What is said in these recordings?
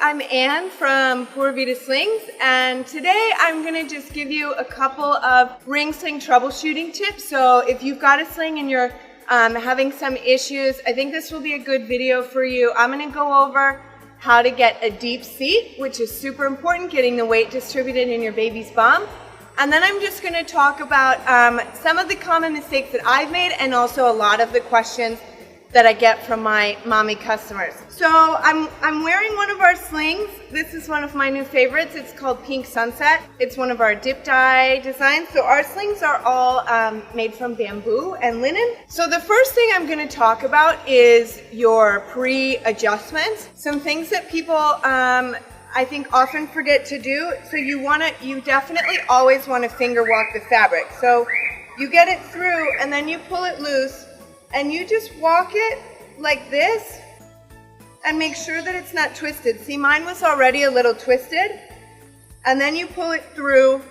I'm Anne from Pura Vida Slings, and today I'm going to just give you a couple of ring sling troubleshooting tips. So if you've got a sling and you're having some issues, I think this will be a good video for you. I'm going to go over how to get a deep seat, which is super important, getting the weight distributed in your baby's bum. And then I'm just going to talk about some of the common mistakes that I've made and also a lot of the questions that I get from my mommy customers. So I'm wearing one of our slings. This is one of my new favorites. It's called Pink Sunset. It's one of our dip dye designs. So our slings are all made from bamboo and linen. So the first thing I'm going to talk about is your pre-adjustments. Some things that people I think often forget to do. So you definitely always want to finger walk the fabric. So you get it through and then you pull it loose and you just walk it like this and make sure that it's not twisted. See, mine was already a little twisted. And then you pull it through.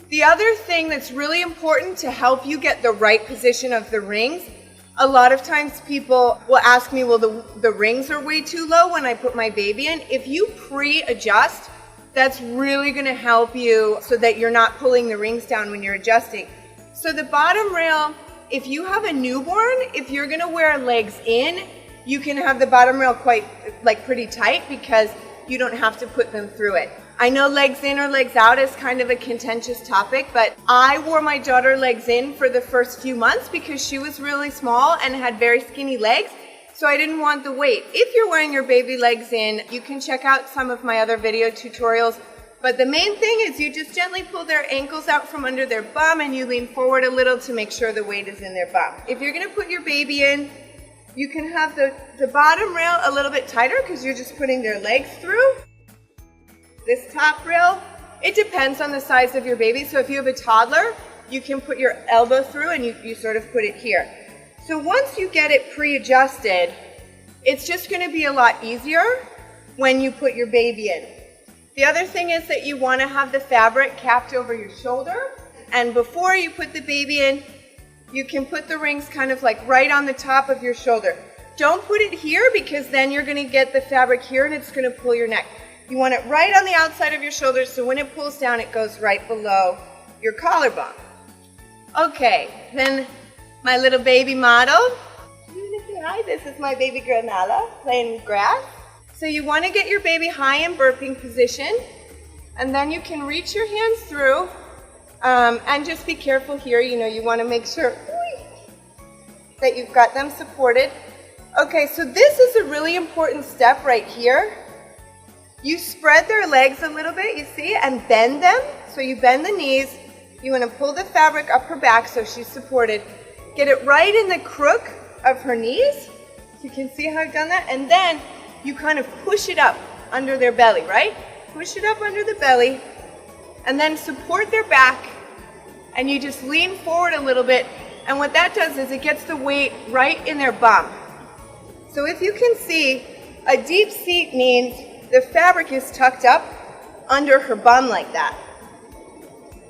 The other thing that's really important to help you get the right position of the rings, a lot of times people will ask me, well, the rings are way too low when I put my baby in. If you pre-adjust, that's really gonna help you so that you're not pulling the rings down when you're adjusting. So the bottom rail, if you have a newborn, if you're gonna wear legs in, you can have the bottom rail pretty tight because you don't have to put them through it. I know legs in or legs out is kind of a contentious topic, but I wore my daughter legs in for the first few months because she was really small and had very skinny legs, so I didn't want the weight. If you're wearing your baby legs in, you can check out some of my other video tutorials. But the main thing is you just gently pull their ankles out from under their bum and you lean forward a little to make sure the weight is in their bum. If you're gonna put your baby in, you can have the bottom rail a little bit tighter because you're just putting their legs through. This top rail, it depends on the size of your baby. So if you have a toddler, you can put your elbow through and you sort of put it here. So once you get it pre-adjusted, it's just gonna be a lot easier when you put your baby in. The other thing is that you want to have the fabric capped over your shoulder, and before you put the baby in, you can put the rings kind of like right on the top of your shoulder. Don't put it here because then you're going to get the fabric here and it's going to pull your neck. You want it right on the outside of your shoulder so when it pulls down it goes right below your collarbone. Okay, then my little baby model. Hi, this is my baby girl Nala playing with grass. So you want to get your baby high in burping position, and then you can reach your hands through, and just be careful here. You know, you want to make sure that you've got them supported. Okay, so this is a really important step right here. You spread their legs a little bit, you see, and bend them. So you bend the knees. You want to pull the fabric up her back so she's supported. Get it right in the crook of her knees. You can see how I've done that, and then you kind of push it up under their belly, right? Push it up under the belly and then support their back and you just lean forward a little bit, and what that does is it gets the weight right in their bum. So if you can see, a deep seat means the fabric is tucked up under her bum like that.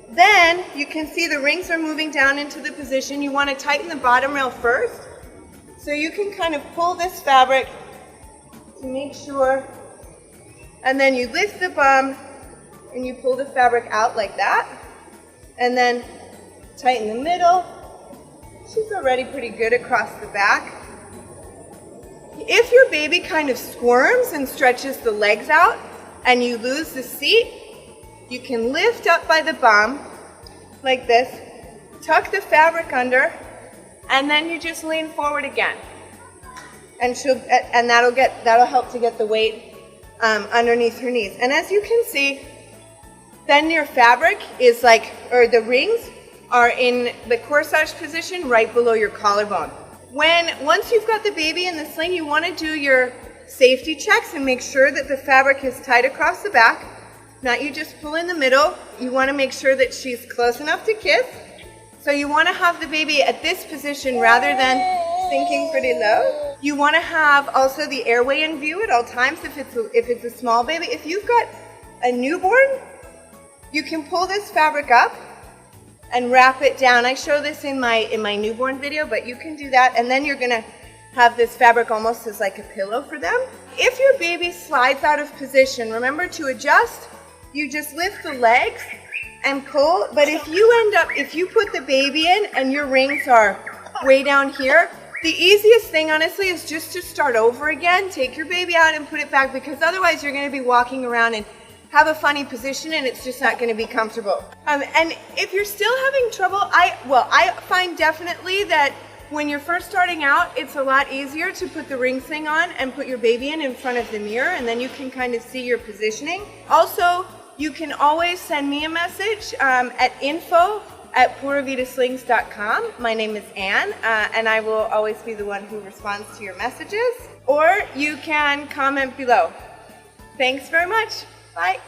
Then you can see the rings are moving down into the position. You want to tighten the bottom rail first. So you can kind of pull this fabric to make sure, and then you lift the bum and you pull the fabric out like that, and then tighten the middle. She's already pretty good across the back. If your baby kind of squirms and stretches the legs out and you lose the seat, you can lift up by the bum like this, tuck the fabric under, and then you just lean forward again. And that'll help to get the weight underneath her knees. And as you can see, then your fabric is the rings are in the corsage position right below your collarbone. Once you've got the baby in the sling, you want to do your safety checks and make sure that the fabric is tight across the back. Not you just pull in the middle. You want to make sure that she's close enough to kiss. So you want to have the baby at this position rather than sinking pretty low. You want to have also the airway in view at all times if it's a small baby. If you've got a newborn, you can pull this fabric up and wrap it down. I show this in my newborn video, but you can do that, and then you're going to have this fabric almost as like a pillow for them. If your baby slides out of position, remember to adjust. You just lift the legs and pull. But if you put the baby in and your rings are way down here, the easiest thing, honestly, is just to start over again. Take your baby out and put it back, because otherwise you're going to be walking around and have a funny position and it's just not going to be comfortable. And if you're still having trouble, I find definitely that when you're first starting out, it's a lot easier to put the ring sling on and put your baby in front of the mirror, and then you can kind of see your positioning. Also, you can always send me a message at info@puravidaslings.com. My name is Anne, and I will always be the one who responds to your messages. Or you can comment below. Thanks very much. Bye.